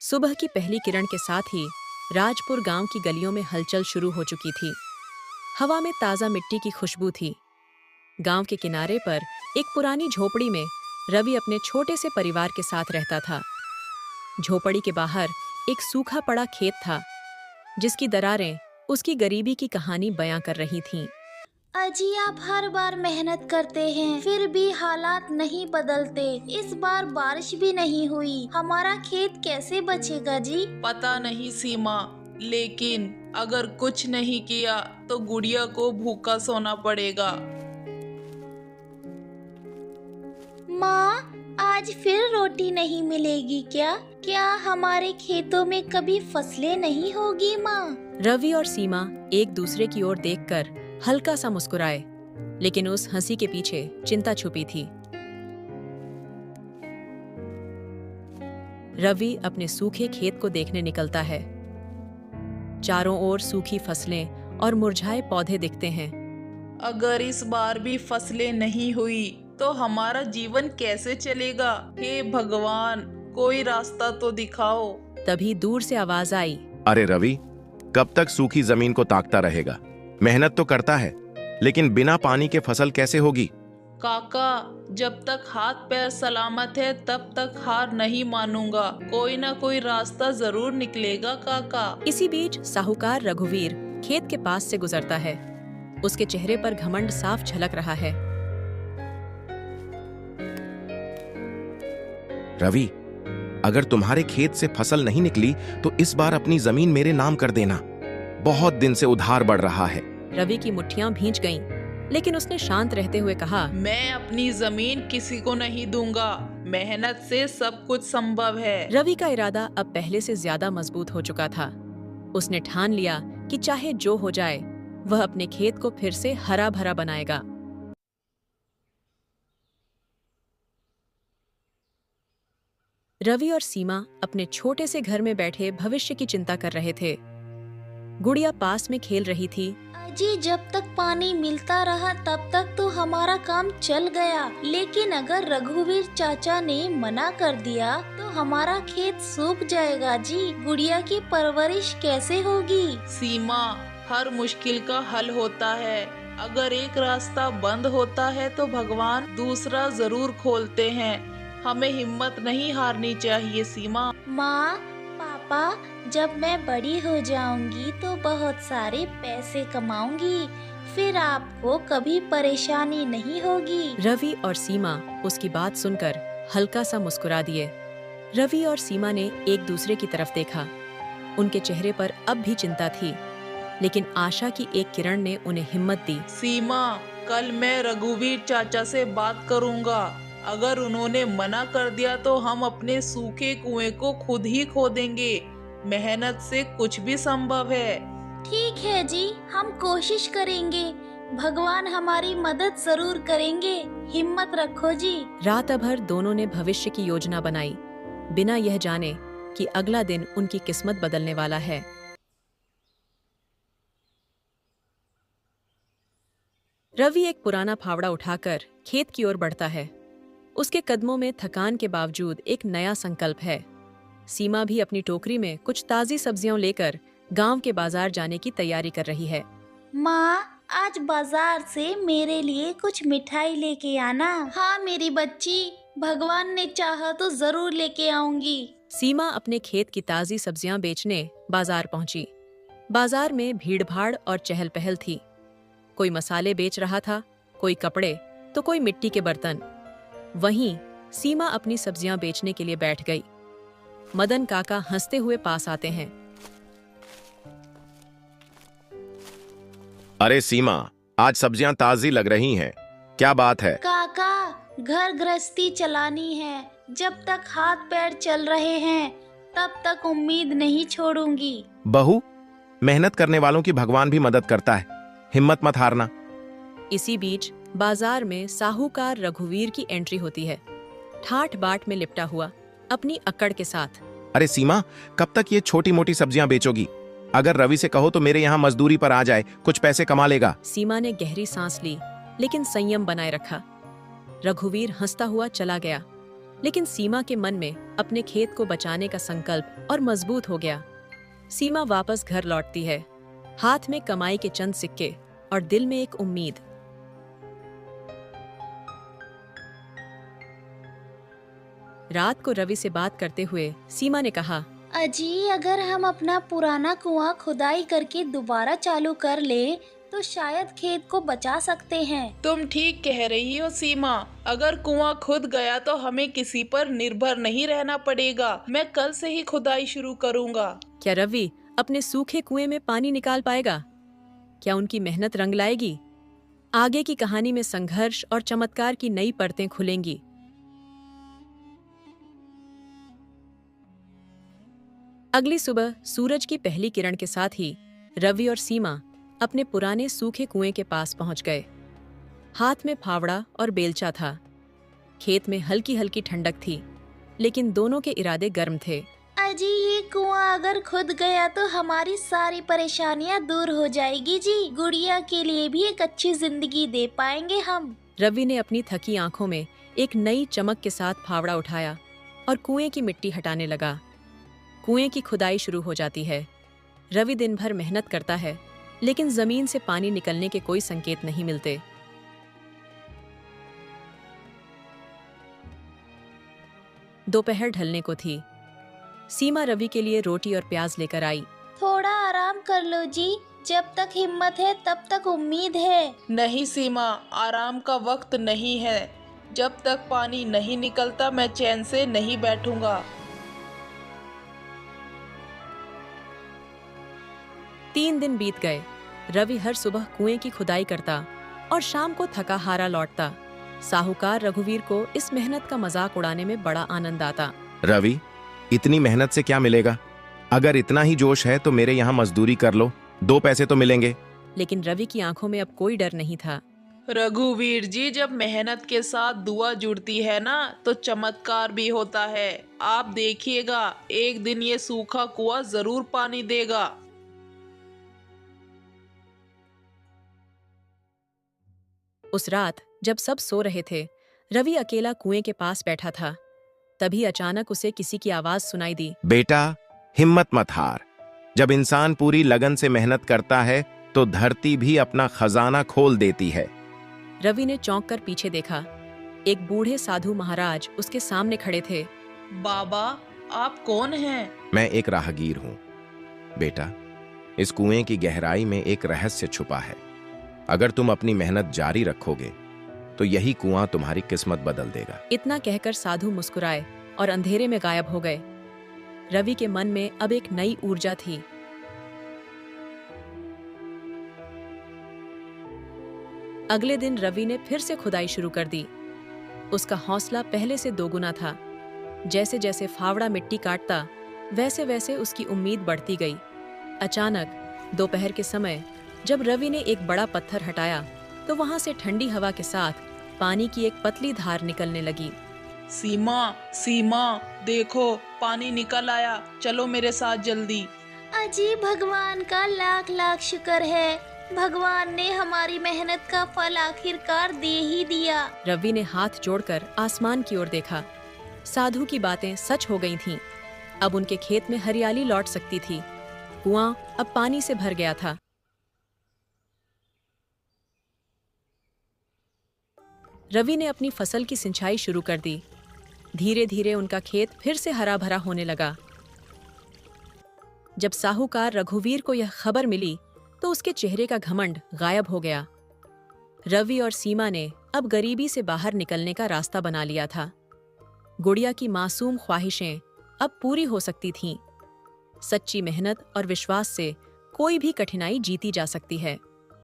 सुबह की पहली किरण के साथ ही राजपुर गांव की गलियों में हलचल शुरू हो चुकी थी। हवा में ताज़ा मिट्टी की खुशबू थी। गांव के किनारे पर एक पुरानी झोपड़ी में रवि अपने छोटे से परिवार के साथ रहता था। झोपड़ी के बाहर एक सूखा पड़ा खेत था, जिसकी दरारें उसकी गरीबी की कहानी बयां कर रही थीं। अजी, आप हर बार मेहनत करते हैं फिर भी हालात नहीं बदलते। इस बार बारिश भी नहीं हुई, हमारा खेत कैसे बचेगा जी? पता नहीं सीमा, लेकिन अगर कुछ नहीं किया तो गुड़िया को भूखा सोना पड़ेगा। माँ, आज फिर रोटी नहीं मिलेगी क्या? क्या हमारे खेतों में कभी फसलें नहीं होगी माँ? रवि और सीमा एक दूसरे की ओर देखकर हल्का सा मुस्कुराए, लेकिन उस हंसी के पीछे चिंता छुपी थी। रवि अपने सूखे खेत को देखने निकलता है। चारों ओर सूखी फसलें और मुरझाए पौधे दिखते हैं। अगर इस बार भी फसलें नहीं हुई तो हमारा जीवन कैसे चलेगा? हे भगवान, कोई रास्ता तो दिखाओ। तभी दूर से आवाज आई, अरे रवि, कब तक सूखी जमीन को ताकता रहेगा? मेहनत तो करता है, लेकिन बिना पानी के फसल कैसे होगी? काका, जब तक हाथ पैर सलामत है तब तक हार नहीं मानूंगा। कोई ना कोई रास्ता जरूर निकलेगा काका। इसी बीच साहूकार रघुवीर खेत के पास से गुजरता है। उसके चेहरे पर घमंड साफ झलक रहा है। रवि, अगर तुम्हारे खेत से फसल नहीं निकली तो इस बार अपनी जमीन मेरे नाम कर देना। बहुत दिन से उधार बढ़ रहा है। रवि की मुट्ठियां भींच गईं, लेकिन उसने शांत रहते हुए कहा, मैं अपनी जमीन किसी को नहीं दूंगा। मेहनत से सब कुछ संभव है। रवि का इरादा अब पहले से ज्यादा मजबूत हो चुका था। उसने ठान लिया कि चाहे जो हो जाए, वह अपने खेत को फिर से हरा भरा बनाएगा। रवि और सीमा अपने छोटे से घर में बैठे भविष्य की चिंता कर रहे थे। गुड़िया पास में खेल रही थी। अजी, जब तक पानी मिलता रहा तब तक तो हमारा काम चल गया, लेकिन अगर रघुवीर चाचा ने मना कर दिया तो हमारा खेत सूख जाएगा जी। गुड़िया की परवरिश कैसे होगी? सीमा, हर मुश्किल का हल होता है। अगर एक रास्ता बंद होता है तो भगवान दूसरा जरूर खोलते हैं। हमें हिम्मत नहीं हारनी चाहिए सीमा। माँ, पापा, जब मैं बड़ी हो जाऊंगी तो बहुत सारे पैसे कमाऊंगी, फिर आपको कभी परेशानी नहीं होगी। रवि और सीमा उसकी बात सुनकर हल्का सा मुस्कुरा दिए। रवि और सीमा ने एक दूसरे की तरफ देखा। उनके चेहरे पर अब भी चिंता थी, लेकिन आशा की एक किरण ने उन्हें हिम्मत दी। सीमा, कल मैं रघुवीर चाचा से बात करूंगा। अगर उन्होंने मना कर दिया तो हम अपने सूखे कुएं को खुद ही खोदेंगे। मेहनत से कुछ भी संभव है। ठीक है जी, हम कोशिश करेंगे। भगवान हमारी मदद जरूर करेंगे। हिम्मत रखो जी। रात भर दोनों ने भविष्य की योजना बनाई, बिना यह जाने कि अगला दिन उनकी किस्मत बदलने वाला है। रवि एक पुराना फावड़ा उठाकर खेत की ओर बढ़ता है। उसके कदमों में थकान के बावजूद एक नया संकल्प है। सीमा भी अपनी टोकरी में कुछ ताजी सब्जियां लेकर गांव के बाजार जाने की तैयारी कर रही है। माँ, आज बाजार से मेरे लिए कुछ मिठाई लेके आना। हाँ मेरी बच्ची, भगवान ने चाहा तो जरूर लेके आऊंगी। सीमा अपने खेत की ताजी सब्जियां बेचने बाजार पहुंची। बाजार में भीड़-भाड़ और चहल-पहल थी। कोई मसाले बेच रहा था, कोई कपड़े, तो कोई मिट्टी के बर्तन। वहीं सीमा अपनी सब्जियां बेचने के लिए बैठ गई। मदन काका हंसते हुए पास आते हैं। अरे सीमा, आज सब्जियां ताजी लग रही हैं। क्या बात है? काका, घर गृहस्थी चलानी है। जब तक हाथ पैर चल रहे हैं तब तक उम्मीद नहीं छोड़ूंगी। बहू, मेहनत करने वालों की भगवान भी मदद करता है। हिम्मत मत हारना। इसी बीच बाजार में साहूकार रघुवीर की एंट्री होती है, ठाठ बाट में लिपटा हुआ, अपनी अक्कड़ के साथ। अरे सीमा, कब तक ये छोटी मोटी सब्जियां बेचोगी? अगर रवि से कहो तो मेरे यहाँ मजदूरी पर आ जाए, कुछ पैसे कमा लेगा। सीमा ने गहरी सांस ली, लेकिन संयम बनाए रखा। रघुवीर हंसता हुआ चला गया। लेकिन सीमा के मन में अपने खेत को बचाने का संकल्प और मजबूत हो गया। सीमा वापस घर लौटती है, हाथ में कमाई के चंद सिक्के और दिल में एक उम्मीद। रात को रवि से बात करते हुए सीमा ने कहा, अजी अगर हम अपना पुराना कुआं खुदाई करके दोबारा चालू कर ले तो शायद खेत को बचा सकते हैं। तुम ठीक कह रही हो सीमा, अगर कुआं खुद गया तो हमें किसी पर निर्भर नहीं रहना पड़ेगा। मैं कल से ही खुदाई शुरू करूंगा। क्या रवि अपने सूखे कुएं में पानी निकाल पाएगा? क्या उनकी मेहनत रंग लाएगी? आगे की कहानी में संघर्ष और चमत्कार की नई परतें खुलेंगी। अगली सुबह सूरज की पहली किरण के साथ ही रवि और सीमा अपने पुराने सूखे कुएं के पास पहुंच गए। हाथ में फावड़ा और बेलचा था। खेत में हल्की हल्की ठंडक थी, लेकिन दोनों के इरादे गर्म थे। अजी ये कुआं अगर खुद गया तो हमारी सारी परेशानियां दूर हो जाएगी जी। गुड़िया के लिए भी एक अच्छी जिंदगी दे पाएंगे हम। रवि ने अपनी थकी आंखों में एक नई चमक के साथ फावड़ा उठाया और कुएं की मिट्टी हटाने लगा। कुएं की खुदाई शुरू हो जाती है। रवि दिन भर मेहनत करता है, लेकिन जमीन से पानी निकलने के कोई संकेत नहीं मिलते। दोपहर ढलने को थी। सीमा रवि के लिए रोटी और प्याज लेकर आई। थोड़ा आराम कर लो जी, जब तक हिम्मत है तब तक उम्मीद है। नहीं सीमा, आराम का वक्त नहीं है। जब तक पानी नहीं निकलता मैं चैन से नहीं बैठूंगा। 3 दिन बीत गए। रवि हर सुबह कुएं की खुदाई करता और शाम को थका हारा लौटता। साहूकार रघुवीर को इस मेहनत का मजाक उड़ाने में बड़ा आनंद आता। रवि, इतनी मेहनत से क्या मिलेगा? अगर इतना ही जोश है तो मेरे यहाँ मजदूरी कर लो, 2 पैसे तो मिलेंगे। लेकिन रवि की आंखों में अब कोई डर नहीं था। रघुवीर जी, जब मेहनत के साथ दुआ जुड़ती है ना तो चमत्कार भी होता है। आप देखिएगा, एक दिन ये सूखा कुआं जरूर पानी देगा। उस रात जब सब सो रहे थे, रवि अकेला कुएं के पास बैठा था। तभी अचानक उसे किसी की आवाज सुनाई दी। बेटा, हिम्मत मत हार। जब इंसान पूरी लगन से मेहनत करता है तो धरती भी अपना खजाना खोल देती है। रवि ने चौंक कर पीछे देखा। एक बूढ़े साधु महाराज उसके सामने खड़े थे। बाबा, आप कौन हैं? मैं एक राहगीर हूँ। बेटा, इस कुएं की गहराई में एक रहस्य छुपा है। अगर तुम अपनी मेहनत जारी रखोगे तो यही कुआं तुम्हारी किस्मत बदल देगा। इतना कहकर साधु मुस्कुराए और अंधेरे में गायब हो गए। रवि के मन में अब एक नई ऊर्जा थी। अगले दिन रवि ने फिर से खुदाई शुरू कर दी। उसका हौसला पहले से दोगुना था। जैसे जैसे फावड़ा मिट्टी काटता, वैसे वैसे उसकी उम्मीद बढ़ती गई। अचानक दोपहर के समय जब रवि ने एक बड़ा पत्थर हटाया तो वहां से ठंडी हवा के साथ पानी की एक पतली धार निकलने लगी। सीमा, सीमा, देखो पानी निकल आया। चलो मेरे साथ जल्दी। अजी भगवान का लाख लाख शुक्र है, भगवान ने हमारी मेहनत का फल आखिरकार दे ही दिया। रवि ने हाथ जोड़कर आसमान की ओर देखा। साधु की बातें सच हो गई थीं। अब उनके खेत में हरियाली लौट सकती थी। कुआं अब पानी से भर गया था। रवि ने अपनी फसल की सिंचाई शुरू कर दी। धीरे धीरे उनका खेत फिर से हरा भरा होने लगा। जब साहूकार रघुवीर को यह खबर मिली तो उसके चेहरे का घमंड गायब हो गया। रवि और सीमा ने अब गरीबी से बाहर निकलने का रास्ता बना लिया था। गुड़िया की मासूम ख्वाहिशें अब पूरी हो सकती थीं। सच्ची मेहनत और विश्वास से कोई भी कठिनाई जीती जा सकती है।